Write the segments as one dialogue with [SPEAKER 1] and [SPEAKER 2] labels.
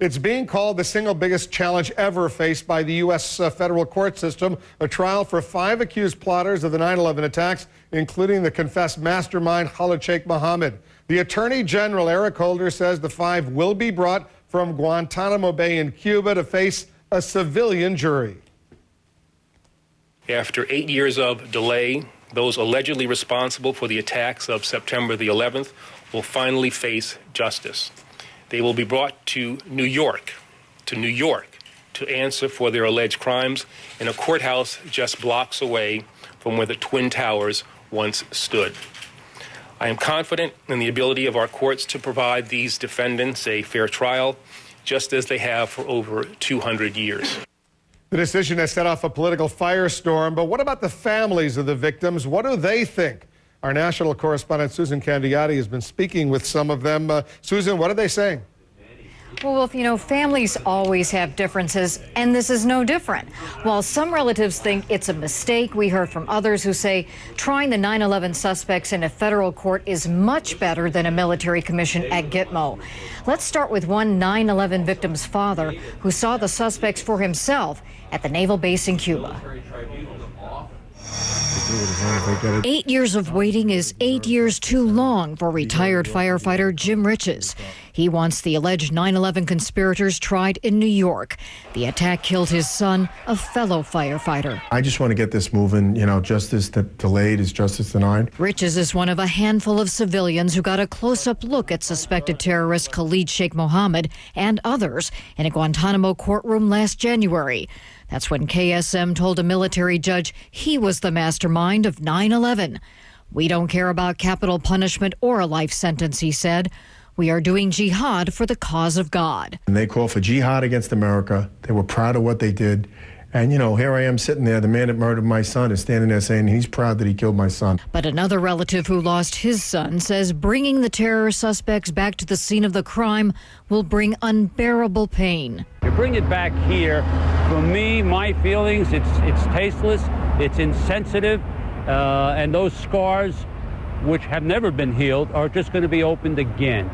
[SPEAKER 1] It's being called the single biggest challenge ever faced by the U.S. federal court system, a trial for 5 accused plotters of the 9/11 attacks, including the confessed mastermind Khalid Sheikh Mohammed. The Attorney General, Eric Holder, says the 5 will be brought from Guantanamo Bay in Cuba to face a civilian jury.
[SPEAKER 2] After 8 years of delay, those allegedly responsible for the attacks of September the 11th will finally face justice. They will be brought to New York, to answer for their alleged crimes in a courthouse just blocks away from where the Twin Towers once stood. I am confident in the ability of our courts to provide these defendants a fair trial, just as they have for over 200 years.
[SPEAKER 1] The decision has set off a political firestorm, but what about the families of the victims? What do they think? Our national correspondent Susan Candiati has been speaking with some of them. Susan, what are they saying?
[SPEAKER 3] Well, Wolf, you know, families always have differences, and this is no different. While some relatives think it's a mistake, we heard from others who say trying the 9/11 suspects in a federal court is much better than a military commission at Gitmo. Let's start with one 9/11 victim's father who saw the suspects for himself at the naval base in Cuba. 8 years of waiting is 8 years too long for retired firefighter Jim Riches. He wants the alleged 9/11 conspirators tried in New York. The attack killed his son, a fellow firefighter.
[SPEAKER 4] I just want to get this moving. You know, justice that delayed is justice denied.
[SPEAKER 3] Riches is one of a handful of civilians who got a close-up look at suspected terrorist Khalid Sheikh Mohammed and others in a Guantanamo courtroom last January. That's when KSM told a military judge he was the mastermind of 9/11. We don't care about capital punishment or a life sentence, he said. We are doing jihad for the cause of God.
[SPEAKER 4] And they called for jihad against America. They were proud of what they did. And, you know, here I am sitting there. The man that murdered my son is standing there saying he's proud that he killed my son.
[SPEAKER 3] But another relative who lost his son says bringing the terror suspects back to the scene of the crime will bring unbearable pain.
[SPEAKER 5] You bring it back here, for me, my feelings, it's tasteless, it's insensitive, and those scars, which have never been healed, are just going to be opened again.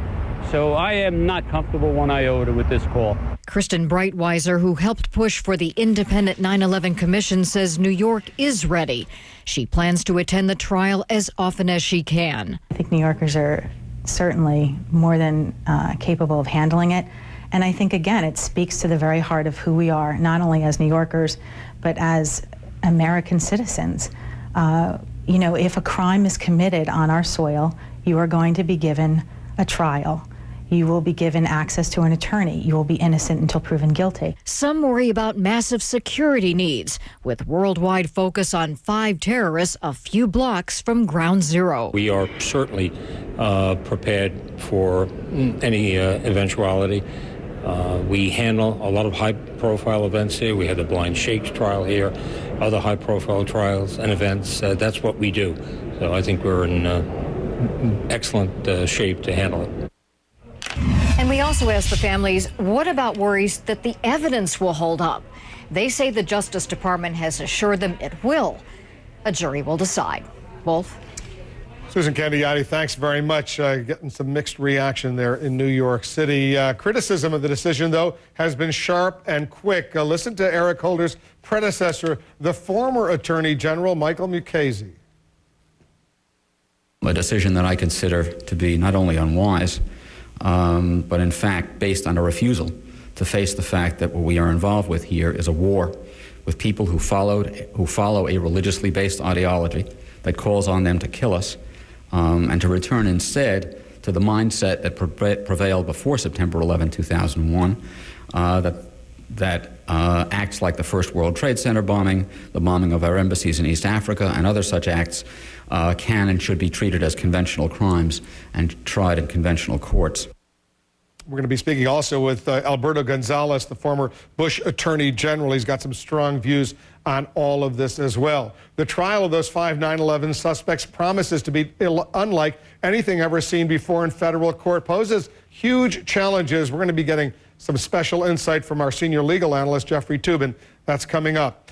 [SPEAKER 5] So I am not comfortable one iota with this call.
[SPEAKER 3] Kristen Breitweiser, who helped push for the independent 9/11 commission, says New York is ready. She plans to attend the trial as often as she can.
[SPEAKER 6] I think New Yorkers are certainly more than capable of handling it. And I think, again, it speaks to the very heart of who we are, not only as New Yorkers, but as American citizens. You know, if a crime is committed on our soil, you are going to be given a trial. You will be given access to an attorney. You will be innocent until proven guilty.
[SPEAKER 3] Some worry about massive security needs, with worldwide focus on 5 terrorists a few blocks from ground zero.
[SPEAKER 7] We are certainly prepared for any eventuality. We handle a lot of high-profile events here. We had the Blind Sheikh's trial here, other high-profile trials and events. That's what we do. So I think we're in excellent shape to handle it.
[SPEAKER 3] And we also asked the families, what about worries that the evidence will hold up? They say the Justice Department has assured them it will. A jury will decide. Wolf?
[SPEAKER 1] Susan Candiati, thanks very much. Getting some mixed reaction there in New York City. Criticism of the decision, though, has been sharp and quick. Listen to Eric Holder's predecessor, the former Attorney General, Michael Mukasey.
[SPEAKER 8] A decision that I consider to be not only unwise, but in fact based on a refusal to face the fact that what we are involved with here is a war with people who follow a religiously based ideology that calls on them to kill us, and to return instead to the mindset that prevailed before September 11, 2001, that acts like the first World Trade Center bombing, the bombing of our embassies in East Africa, and other such acts can and should be treated as conventional crimes and tried in conventional courts.
[SPEAKER 1] We're going to be speaking also with Alberto Gonzales, the former Bush Attorney General. He's got some strong views on all of this as well. The trial of those 5 9/11 suspects promises to be unlike anything ever seen before in federal court, poses huge challenges. We're going to be getting some special insight from our senior legal analyst, Jeffrey Toobin. That's coming up.